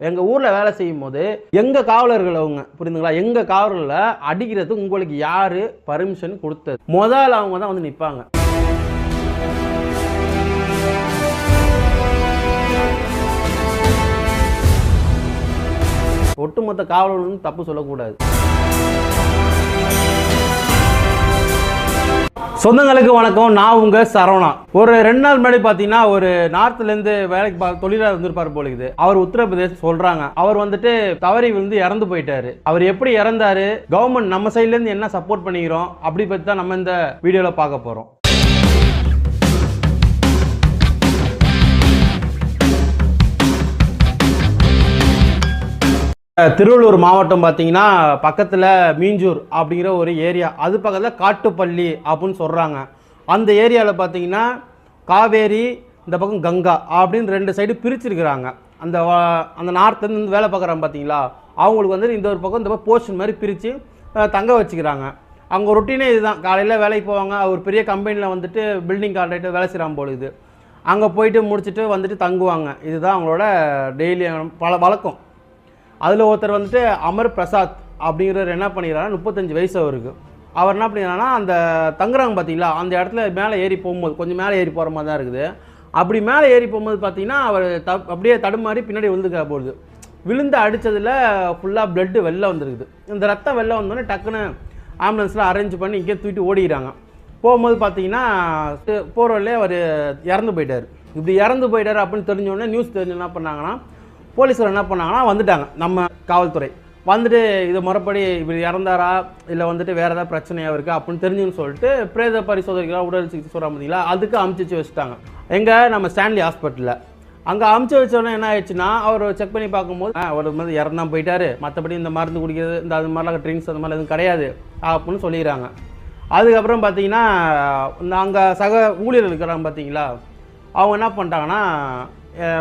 எங்கள் ஊரில் வேலை செய்யும் போது எங்கள் காவலர்கள் அவங்க புரியுதுங்களா, எங்கள் காவலர்களை அடிக்கிறதுக்கு உங்களுக்கு யார் பர்மிஷன் கொடுத்தது? முதல்ல அவங்க தான் வந்து நிற்பாங்க. ஒட்டுமொத்த காவலர்களும் தப்பு சொல்லக்கூடாது. சொந்தங்களுக்கு வணக்கம், நான் உங்கள் சரவணா. ஒரு 2 நாள் முன்னாடி பார்த்தீங்கன்னா ஒரு நார்த்லேருந்து வேலைக்கு தொழிலாளர் வந்திருப்பார் போலிக்குது. அவர் உத்தரப்பிரதேசம் சொல்கிறாங்க. அவர் வந்துட்டு தவறி விழுந்து இறந்து போயிட்டாரு. அவர் எப்படி இறந்தாரு, கவர்மெண்ட் நம்ம சைட்லேருந்து என்ன சப்போர்ட் பண்ணிக்கிறோம் அப்படி பற்றி தான் நம்ம இந்த வீடியோவில் பார்க்க போகிறோம். திருவள்ளூர் மாவட்டம் பார்த்தீங்கன்னா பக்கத்தில் மீஞ்சூர் அப்படிங்கிற ஒரு ஏரியா, அது பக்கத்தில் காட்டுப்பள்ளி அப்படின்னு சொல்கிறாங்க. அந்த ஏரியாவில் பார்த்தீங்கன்னா காவேரி, இந்த பக்கம் கங்கா அப்படின்னு 2 சைடு பிரிச்சுருக்கிறாங்க. அந்த நார்த்லேருந்து வேலை பார்க்குறாங்க பார்த்தீங்களா, அவங்களுக்கு வந்து இந்த ஒரு பக்கம் இந்த பக்கம் போர்ஷன் மாதிரி பிரித்து தங்க வச்சுக்கிறாங்க. அவங்க ரொட்டீனே இதுதான். காலையில் வேலைக்கு போவாங்க. ஒரு பெரிய கம்பெனியில் வந்துட்டு பில்டிங் கான்ட்ராக்டர் வேலை செய்கிறாங்க பொழுது அங்கே போயிட்டு முடிச்சுட்டு வந்துட்டு தங்குவாங்க. இதுதான் அவங்களோட டெய்லி வழக்கம். அதில் ஒருத்தர் வந்துட்டு அமர் பிரசாத் அப்படிங்கிறவர் என்ன பண்ணிக்கிறாருன்னா 35 வயசு அவருக்கு. அவர் என்ன பண்ணிக்கிறாருன்னா அந்த தங்குறாங்க பார்த்தீங்களா, அந்த இடத்துல மேலே ஏறி போகும்போது கொஞ்சம் மேலே ஏறி போகிற மாதிரி தான் இருக்குது. அப்படி மேலே ஏறி போகும்போது பார்த்தீங்கன்னா அவர் அப்படியே தடுமாறி பின்னாடி விழுந்துக்க போகுது. விழுந்து அடித்ததில் ஃபுல்லாக பிளட்டு வெளில வந்துருக்குது. இந்த ரத்தம் வெளில வந்தோடனே டக்குன்னு ஆம்புலன்ஸில் அரேஞ்ச் பண்ணி இங்கே தூக்கிட்டு ஓடிக்கிறாங்க. போகும்போது பார்த்தீங்கன்னா போகிற வழியே அவர் இறந்து போயிட்டார். இப்படி இறந்து போயிட்டார் அப்படின்னு தெரிஞ்சோடனே நியூஸ் தெரிஞ்சு என்ன பண்ணாங்கன்னா போலீஸில் என்ன பண்ணாங்கன்னா வந்துட்டாங்க. நம்ம காவல்துறை வந்துட்டு இதை முறைப்படி இப்படி இறந்தாரா இல்லை வந்துட்டு வேறு ஏதாவது பிரச்சனையாக இருக்குது அப்படின்னு தெரிஞ்சுன்னு சொல்லிட்டு பிரேத பரிசோதனைகளாக உடல் சிகிச்சை சொல்கிறாங்க பார்த்தீங்களா, அதுக்கு அமுச்சு வச்சுட்டாங்க. எங்கே நம்ம ஸ்டான்லி ஹாஸ்பிட்டலில். அங்கே அமுச்சு வச்சோடனே என்ன ஆயிடுச்சுன்னா அவர் செக் பண்ணி பார்க்கும்போது ஒரு மாதிரி இறந்தா போயிட்டார், மற்றபடி இந்த மருந்து குடிக்கிறது இந்த அது மாதிரிலாம் ட்ரிங்க்ஸ் அந்த மாதிரி எதுவும் கிடையாது அப்படின்னு சொல்லிடுறாங்க. அதுக்கப்புறம் பார்த்தீங்கன்னா இந்த அங்கே சக ஊழியர்கள் இருக்கிறாங்க பார்த்தீங்களா, அவங்க என்ன பண்ணிட்டாங்கன்னா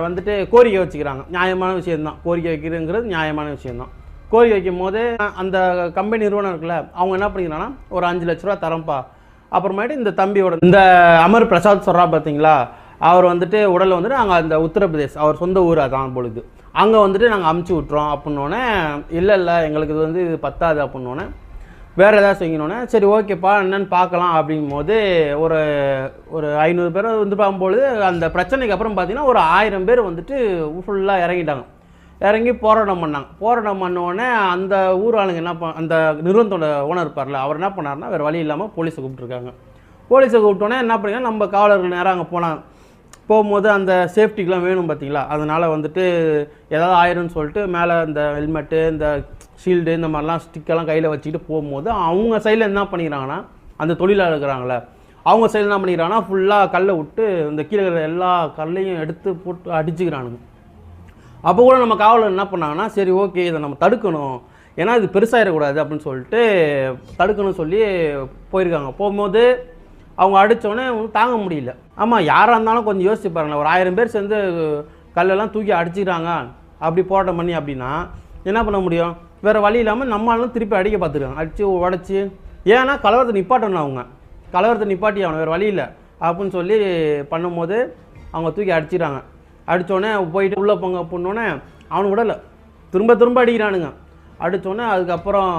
வந்துட்டு கோரிக்கை வச்சுக்கிறாங்க. நியாயமான விஷயம்தான், கோரிக்கை வைக்கிறதுங்கிறது நியாயமான விஷயம்தான். கோரிக்கை வைக்கும் போது அந்த கம்பெனி நிறுவனம் இருக்குல்ல, அவங்க என்ன பண்ணிக்கிறாங்கன்னா ஒரு 5 லட்ச ரூபா தரம்பா. அப்புறமேட்டு இந்த தம்பியோட இந்த அமர் பிரசாத் சொல்கிறா பார்த்தீங்களா, அவர் வந்துட்டு உடலை வந்துட்டு நாங்கள் அந்த உத்தரப்பிரதேஷ் அவர் சொந்த ஊர் அதான் பொழுது அங்கே வந்துட்டு நாங்கள் அமுச்சு விட்றோம் அப்படின்னோடனே இல்லை எங்களுக்கு இது வந்து இது பத்தாது அப்படின்னோடனே வேறு ஏதாவது செய்யணுன்னே சரி ஓகேப்பா என்னென்னு பார்க்கலாம் அப்படிங்கும்போது ஒரு 500 பேர் வந்து பார்க்கும்பொழுது அந்த பிரச்சனைக்கு அப்புறம் பார்த்தீங்கன்னா ஒரு 1000 பேர் வந்துட்டு ஃபுல்லாக இறங்கிட்டாங்க. இறங்கி போராட்டம் பண்ணாங்க. போராட்டம் பண்ணோடனே அந்த ஊர் ஆளுங்க என்ன அந்த நிறுவனத்தோட ஓனர் இருப்பார்ல, அவர் என்ன பண்ணார்னா வேறு வழி இல்லாமல் போலீஸை கூப்பிட்ருக்காங்க. போலீஸை கூப்பிட்டோன்னே என்ன பண்ணிங்கன்னா நம்ம காவலர்கள் நேரம் அங்கே போனாங்க. போகும்போது அந்த சேஃப்டிக்கெலாம் வேணும் பார்த்தீங்களா, அதனால் வந்துட்டு ஏதாவது ஆயிரும்னு சொல்லிட்டு மேலே இந்த ஹெல்மெட்டு இந்த ஷீல்டு இந்த மாதிரிலாம் ஸ்டிக்கெல்லாம் கையில் வச்சுக்கிட்டு போகும்போது அவங்க சைடில் என்ன பண்ணிக்கிறாங்கன்னா அந்த தொழிலாளர் இருக்கிறாங்களே அவங்க சைடில் என்ன பண்ணிக்கிறாங்கன்னா ஃபுல்லாக கல்லை விட்டு இந்த கீழே இருக்கிற எல்லா கல்லையும் எடுத்து போட்டு அடிச்சுக்கிறானுங்க. அப்போ கூட நம்ம காவலர் என்ன பண்ணாங்கன்னா சரி ஓகே இதை நம்ம தடுக்கணும், ஏன்னா இது பெருசாகிடக்கூடாது அப்படின்னு சொல்லிட்டு தடுக்கணும்னு சொல்லி போயிருக்காங்க. போகும்போது அவங்க அடித்தோடனே தாங்க முடியல. ஆமாம், யாராக இருந்தாலும் கொஞ்சம் யோசிச்சு பாருங்களேன். ஒரு 1000 பேர் சேர்ந்து கல்லெல்லாம் தூக்கி அடிச்சுக்கிறாங்க அப்படி போராட்டம் பண்ணி அப்படின்னா என்ன பண்ண முடியும்? வேறு வழி இல்லாமல் நம்மளாலும் திருப்பி அடிக்க பார்த்துருக்காங்க, அடித்து உடச்சி. ஏன்னா கலவரத்தை நிப்பாட்டணும், அவங்க கலவரத்தை நிப்பாட்டி அவனை வேறு வழி இல்லை அப்படின்னு சொல்லி பண்ணும்போது அவங்க தூக்கி அடிச்சிடறாங்க. அடித்தோடனே போயிட்டு உள்ளே போங்க அப்படின்னோடனே அவனு விடலை, திரும்ப அடிக்கிறானுங்க. அடித்தோடனே அதுக்கப்புறம்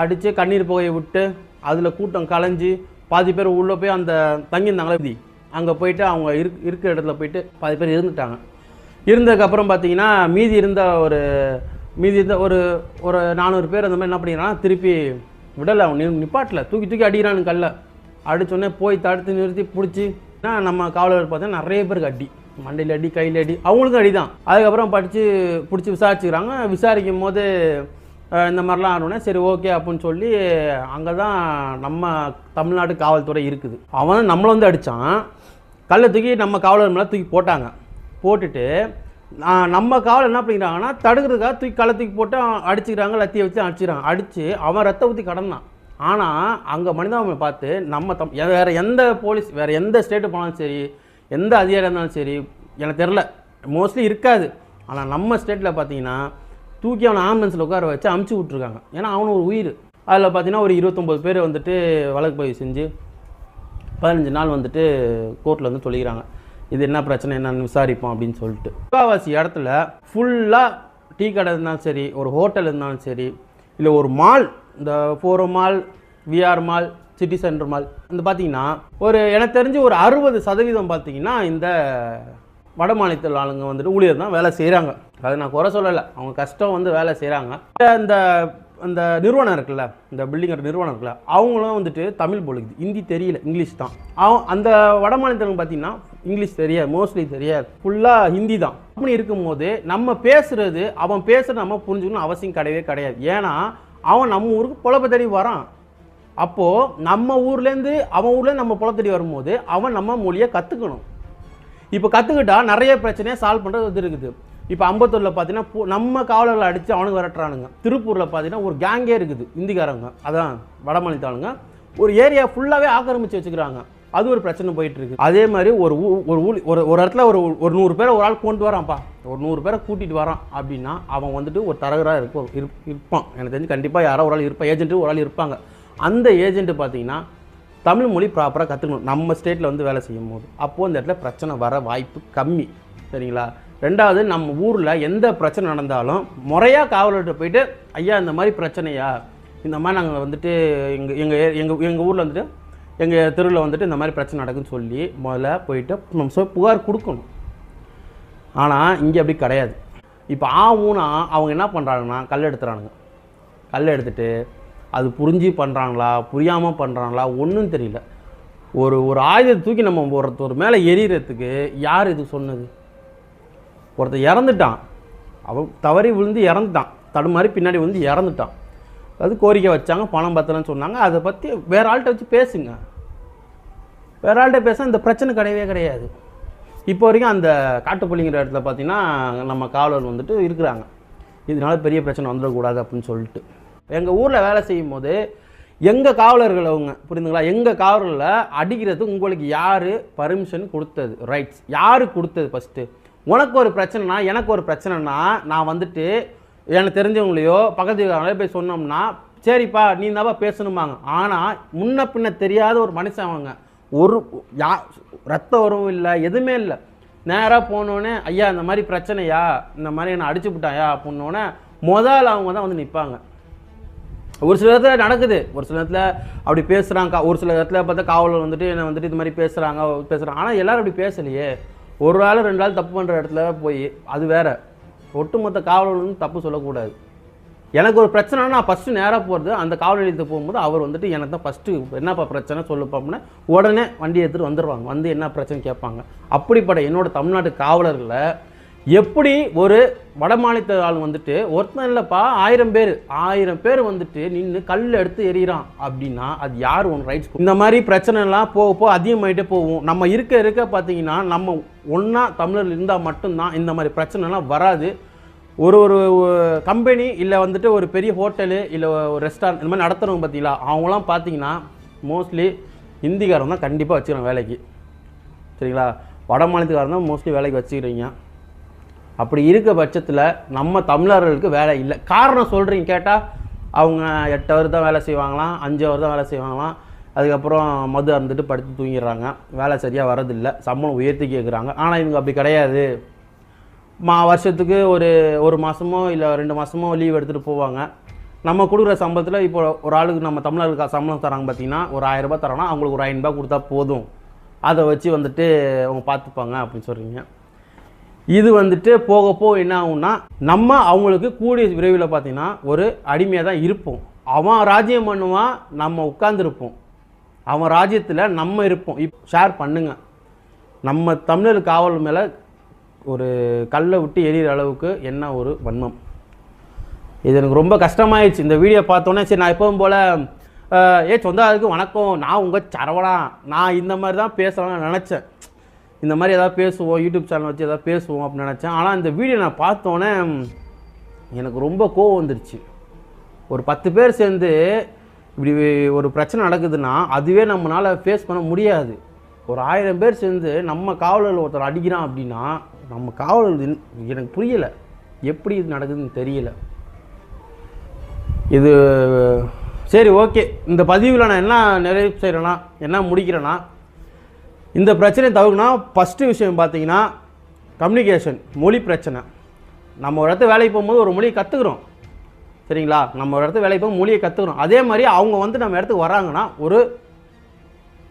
அடித்து கண்ணீர் புகையை விட்டு அதில் கூட்டம் கலைஞ்சி பாதி பேர் உள்ளே போய் அந்த தங்கியிருந்தாங்களே அங்கே போயிட்டு அவங்க இருக்கிற இடத்துல போயிட்டு பாதி பேர் இருந்துட்டாங்க. இருந்ததுக்கப்புறம் பார்த்தீங்கன்னா மீதி இருந்த ஒரு 400 பேர் அந்த மாதிரி என்ன பண்ணிக்கிறாங்கன்னா திருப்பி விடலை, அவன் நிப்பாட்டில் தூக்கி அடிக்கிறானு கல்லை. அடித்தோடனே போய் தடுத்து நிறுத்தி பிடிச்சி நம்ம காவலர் பார்த்தீங்கன்னா நிறைய பேருக்கு அடி, மண்டையில் அடி கையில் அடி, அவங்களுக்கும் அடி தான். அதுக்கப்புறம் பிடிச்சி விசாரிச்சுக்கிறாங்க. விசாரிக்கும் போது இந்த மாதிரிலாம் ஆனோடனே சரி ஓகே அப்படின்னு சொல்லி அங்கே தான் நம்ம தமிழ்நாடு காவல்துறை இருக்குது. அவன் நம்மளை வந்து அடித்தான், கல்லை தூக்கி நம்ம காவலர் மேலே தூக்கி போட்டாங்க. போட்டுட்டு நம்ம காவலர் என்ன பண்ணிக்கிறாங்கன்னா தடுக்கிறதுக்காக தூக்கி கல்லை தூக்கி போட்டு அடிச்சுக்கிறாங்க, லத்தியை வச்சு அடிச்சுக்கிறாங்க. அடித்து அவன் ரத்த ஊற்றி கடந்தான். ஆனால் அங்கே மனிதாபமை பார்த்து நம்ம வேறு எந்த போலீஸ் வேறு எந்த ஸ்டேட்டு போனாலும் சரி, எந்த அதிகாரியாக இருந்தாலும் சரி, எனக்கு தெரில, மோஸ்ட்லி இருக்காது. ஆனால் நம்ம ஸ்டேட்டில் பார்த்தீங்கன்னா தூக்கி அவனை ஆம்புலன்ஸில் உட்கார வச்சு அமுச்சு விட்ருக்காங்க. ஏன்னா அவனு ஒரு உயிர். அதில் பார்த்தீங்கன்னா ஒரு 29 பேர் வந்துட்டு வழக்கு பதிவு செஞ்சு 15 நாள் வந்துட்டு கோர்ட்டில் வந்து சொல்லிக்கிறாங்க. இது என்ன பிரச்சனை என்னன்னு விசாரிப்போம் அப்படின்னு சொல்லிட்டு. முக்கால்வாசி இடத்துல ஃபுல்லாக டீ கடை இருந்தாலும் சரி, ஒரு ஹோட்டல் இருந்தாலும் சரி, இல்லை ஒரு மால், இந்த forum mall, VR mall, city centre mall, இந்த பார்த்தீங்கன்னா ஒரு எனக்கு தெரிஞ்சு ஒரு 60% பார்த்தீங்கன்னா இந்த வட மாநிலத்தில் ஆளுங்க வந்துட்டு ஊழியர் தான் வேலை செய்கிறாங்க. அது நான் குறை சொல்லலை, அவங்க கஷ்டம் வந்து வேலை செய்கிறாங்க. இந்த அந்த நிறுவனம் இருக்குல்ல, இந்த பில்டிங் நிறுவனம் இருக்குல்ல, அவங்களும் வந்துட்டு தமிழ் பொழுது, ஹிந்தி தெரியல, இங்கிலீஷ் தான். அந்த வட மாநிலத்தில் பார்த்தீங்கன்னா இங்கிலீஷ் தெரியாது, மோஸ்ட்லி தெரியாது, ஃபுல்லாக ஹிந்தி தான். அப்படி இருக்கும்போது நம்ம பேசுகிறது, அவன் பேசுகிறது நம்ம புரிஞ்சுக்கணும் அவசியம் கிடையாது. ஏன்னா அவன் நம்ம ஊருக்கு பொழப்ப தேடி வரான். அப்போது நம்ம ஊர்லேருந்து அவன் ஊரில் நம்ம பொழப்ப தேடி வரும்போது அவன் நம்ம மொழியை கற்றுக்கணும். இப்போ கற்றுக்கிட்டா நிறைய பிரச்சனையை சால்வ் பண்ணுறது இருக்குது. இப்போ அம்பத்தூரில் பார்த்தீங்கன்னா நம்ம காவலர்களை அடித்து அவனுக்கு விரட்டுறானுங்க. திருப்பூரில் பார்த்தீங்கன்னா ஒரு கேங்கே இருக்குது, இந்திக்காரங்க, அதான் வட மாநிலத்தாளுங்க, ஒரு ஏரியா ஃபுல்லாகவே ஆக்கிரமித்து வச்சுக்கிறாங்க. அது ஒரு பிரச்சனை போயிட்டுருக்கு. அதே மாதிரி ஒரு இடத்துல ஒரு 100 பேரை ஒரு ஆள் கொண்டு வரான்ப்பா, ஒரு 100 பேரை கூட்டிகிட்டு வரான் அப்படின்னா அவன் வந்துட்டு ஒரு தரகராக இருப்பான். எனக்கு தெரிஞ்சு கண்டிப்பாக யாரோ ஒரு ஆள் இருப்பான், ஏஜென்ட்டு ஒரு ஆள் இருப்பாங்க. அந்த ஏஜென்ட்டு பார்த்தீங்கன்னா தமிழ் மொழி ப்ராப்பராக கற்றுக்கணும் நம்ம ஸ்டேட்டில் வந்து வேலை செய்யும் போது. அப்போது அந்த இடத்துல பிரச்சனை வர வாய்ப்பு கம்மி. சரிங்களா? ரெண்டாவது, நம்ம ஊரில் எந்த பிரச்சனை நடந்தாலும் முறையாக காவலர்கிட்ட போயிட்டு, ஐயா இந்த மாதிரி பிரச்சனையா, இந்த மாதிரி நாங்கள் வந்துட்டு எங்கள் ஊரில் வந்துட்டு எங்கள் தெருவில் வந்துட்டு இந்த மாதிரி பிரச்சனை நடக்குதுன்னு சொல்லி முதல்ல போயிட்டு நம்ம புகார் கொடுக்கணும். ஆனால் இங்கே அப்படி கிடையாது. இப்போ அவங்க என்ன பண்ணுறாங்கன்னா கல் எடுத்துகிறானுங்க. கல் எடுத்துகிட்டு அது புரிஞ்சு பண்ணுறாங்களா புரியாமல் பண்ணுறாங்களா ஒன்றும் தெரியல. ஒரு ஆயுதத்தை தூக்கி நம்ம ஒருத்தர் மேலே எறிகிறதுக்கு யார் இது சொன்னது? ஒருத்தர் இறந்துட்டான், அவன் தவறி விழுந்து இறந்துட்டான், தடுமாறி பின்னாடி விழுந்து இறந்துட்டான். அது கோரிக்கை வச்சாங்க, பணம் பத்தலன்னு சொன்னாங்க. அதை பற்றி வேறு ஆள்கிட்ட வச்சு பேசுங்க. வேறு ஆள்கிட்ட பேச இந்த பிரச்சனை கிடையாது. இப்போ வரைக்கும் அந்த காட்டுப்பள்ளிங்கிற இடத்துல பார்த்தீங்கன்னா நம்ம காவலர் வந்துட்டு இருக்கிறாங்க. இதனால பெரிய பிரச்சனை வந்துடக்கூடாது அப்படின்னு சொல்லிட்டு எங்கள் ஊரில் வேலை செய்யும் போது எங்கள் காவலர்கள் அவங்க புரிந்துங்களா, எங்கள் காவலர்களை அடிக்கிறது உங்களுக்கு யார் பர்மிஷன் கொடுத்தது? ரைட்ஸ் யார் கொடுத்தது? ஃபஸ்ட்டு உனக்கு ஒரு பிரச்சனைனா எனக்கு ஒரு பிரச்சனைனா நான் வந்துட்டு எனக்கு தெரிஞ்சவங்களையோ பக்கத்து போய் சொன்னோம்னா சரிப்பா நீ தான்ப்பா பேசணுமாங்க. ஆனால் முன்ன பின்ன தெரியாத ஒரு மனுஷன் அவங்க, ஒரு ரத்த உறவும் இல்லை, எதுவுமே இல்லை. நேராக போனோடனே ஐயா இந்த மாதிரி பிரச்சனையா, இந்த மாதிரி என்னை அடிச்சு விட்டாயா அப்படின்னோடனே முதல்ல அவங்க தான் வந்து நிற்பாங்க. ஒரு சில இடத்துல நடக்குது, ஒரு சில இடத்துல அப்படி பேசுகிறாங்க, ஒரு சில இடத்துல பார்த்தா காவலர் வந்துட்டு என்னை வந்துட்டு இது மாதிரி பேசுகிறாங்க. ஆனால் எல்லோரும் அப்படி பேசலையே. ஒரு ஆள் 2 ஆள் தப்பு பண்ணுற இடத்துல போய் அது வேறு. ஒட்டுமொத்த காவலர்களும் தப்பு சொல்லக்கூடாது. எனக்கு ஒரு பிரச்சனைனா நான் ஃபஸ்ட்டு நேராக போகிறது அந்த காவல் நிலையத்துக்கு போகும்போது அவர் வந்துட்டு எனக்கு தான் ஃபஸ்ட்டு என்னப்பா பிரச்சனை சொல்லுப்பாப்புன்னா உடனே வண்டி எடுத்துகிட்டு வந்துடுவாங்க, வந்து என்ன பிரச்சனை கேட்பாங்க. அப்படிப்பட்ட என்னோடய தமிழ்நாட்டு காவலர்களை எப்படி ஒரு வட மாநிலத்த ஆள் வந்துட்டு ஒருத்தன் இல்லைப்பா 1000 பேர் வந்துட்டு நின்று கல் எடுத்து எறிகிறான் அப்படின்னா அது யார் ஒன்று ரைட்ஸ்? இந்த மாதிரி பிரச்சனைலாம் போக அதிகமாகிட்டே போகும். நம்ம இருக்க பார்த்தீங்கன்னா நம்ம ஒன்றா தமிழர் இருந்தால் மட்டும்தான் இந்த மாதிரி பிரச்சனைலாம் வராது. ஒரு கம்பெனி இல்லை வந்துட்டு ஒரு பெரிய ஹோட்டலு இல்லை ஒரு ரெஸ்டாரண்ட் இந்த மாதிரி நடத்துகிறவங்க பார்த்தீங்களா, அவங்களாம் பார்த்தீங்கன்னா மோஸ்ட்லி ஹிந்திக்காரங்க தான் கண்டிப்பாக வச்சுக்கிறாங்க வேலைக்கு. சரிங்களா? வட மாநிலத்துக்காரங்க தான் மோஸ்ட்லி வேலைக்கு வச்சுக்கிறீங்க. அப்படி இருக்க பட்சத்தில் நம்ம தமிழர்களுக்கு வேலை இல்லை. காரணம் சொல்கிறீங்க கேட்டால் அவங்க 8 ஹவர் தான் வேலை செய்வாங்களாம், 5 ஹவர் தான் வேலை செய்வாங்களாம். அதுக்கப்புறம் மது அருந்துட்டு படுத்து தூங்கிடுறாங்க, வேலை சரியாக வரதில்லை, சம்பளம் உயர்த்தி கேட்குறாங்க. ஆனால் இவங்க அப்படி கிடையாது. வருஷத்துக்கு ஒரு மாதமோ இல்லை 2 மாதமோ லீவ் எடுத்துகிட்டு போவாங்க. நம்ம கொடுக்குற சம்பளத்தில் இப்போ ஒரு ஆளுக்கு நம்ம தமிழர்களுக்கு சம்பளம் தராங்க பார்த்தீங்கன்னா ஒரு 1000 ரூபாய் தராங்கன்னா அவங்களுக்கு ஒரு 500 ரூபாய் கொடுத்தா போதும், அதை வச்சு வந்துட்டு அவங்க பார்த்துப்பாங்க அப்படின்னு சொல்கிறீங்க. இது வந்துட்டு போக என்ன ஆகும்னா நம்ம அவங்களுக்கு கூடிய விரைவில் பார்த்தீங்கன்னா ஒரு அடிமையாக தான் இருப்போம். அவன் ராஜ்யம் பண்ணுவான், நம்ம உட்கார்ந்துருப்போம். அவன் ராஜ்யத்தில் நம்ம இருப்போம். ஷேர் பண்ணுங்க. நம்ம தமிழர் காவல் மேலே ஒரு கல்லை விட்டு எரியிற அளவுக்கு என்ன ஒரு வன்மம். இது எனக்கு ரொம்ப கஷ்டமாயிடுச்சு இந்த வீடியோ பார்த்தோன்னே. சரி, நான் எப்பவும் போல் சொந்தக்காரருக்கு வணக்கம், நான் உங்கள் சரவணா, நான் இந்த மாதிரி தான் பேசலாம்னு நினச்சேன். இந்த மாதிரி எதாவது பேசுவோம், யூடியூப் சேனல் வச்சு எதாவது பேசுவோம் அப்படின்னு நினச்சேன். ஆனால் இந்த வீடியோ நான் பார்த்தோன்னே எனக்கு ரொம்ப கோவம் வந்துருச்சு. ஒரு 10 பேர் சேர்ந்து இப்படி ஒரு பிரச்சனை நடக்குதுன்னா அதுவே நம்மளால் ஃபேஸ் பண்ண முடியாது. ஒரு 1000 பேர் சேர்ந்து நம்ம காவலர்கள் ஒருத்தர் அடிக்கிறான் அப்படின்னா நம்ம காவலர்கள் எனக்கு புரியலை, எப்படி இது நடக்குதுன்னு தெரியல. இது சரி, ஓகே. இந்த பதிவில் நான் என்ன நிறைவு செய்கிறேன்னா, என்ன முடிக்கிறேன்னா, இந்த பிரச்சனையை தவிர்க்கணும்னா ஃபஸ்ட்டு விஷயம் பார்த்தீங்கன்னா கம்யூனிகேஷன், மொழி பிரச்சனை. நம்ம ஒரு இடத்துல வேலைக்கு போகும்போது ஒரு மொழியை கற்றுக்குறோம் சரிங்களா, நம்ம ஒரு இடத்துல வேலைக்கு போய் மொழியை கற்றுக்குறோம். அதே மாதிரி அவங்க வந்து நம்ம இடத்துக்கு வராங்கன்னா ஒரு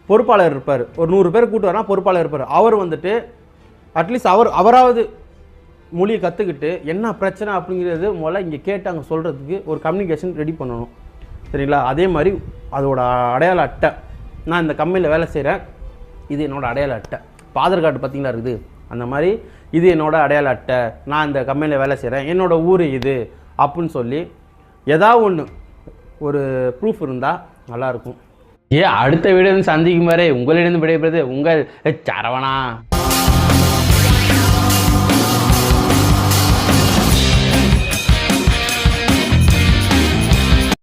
பொறுப்பாளர் இருப்பார், ஒரு 100 பேர் கூட்டு வரா பொறுப்பாளர் இருப்பார். அவர் வந்துட்டு அட்லீஸ்ட் அவராவது மொழியை கற்றுக்கிட்டு என்ன பிரச்சனை அப்படிங்கிறது முதல்ல இங்கே கேட்டு அங்கே சொல்கிறதுக்கு ஒரு கம்யூனிகேஷன் ரெடி பண்ணணும் சரிங்களா. அதே மாதிரி அதோட அடையாள அட்டை, நான் இந்த கம்பெனியில் வேலை செய்கிறேன், இது என்னோடய அடையாள அட்டை. இப்போ ஆதார் கார்டு பார்த்திங்களா இருக்குது, அந்த மாதிரி இது என்னோடய அடையாள அட்டை, நான் இந்த கம்பெனியில் வேலை செய்கிறேன், என்னோடய ஊர் இது அப்படின்னு சொல்லி ஏதாவது ஒன்று ஒரு ப்ரூஃப் இருந்தால் நல்லாயிருக்கும். அடுத்த வீடியோ சந்திக்கும் வரை உங்களிடம் விடைபெறுவது உங்கள் சரவணா.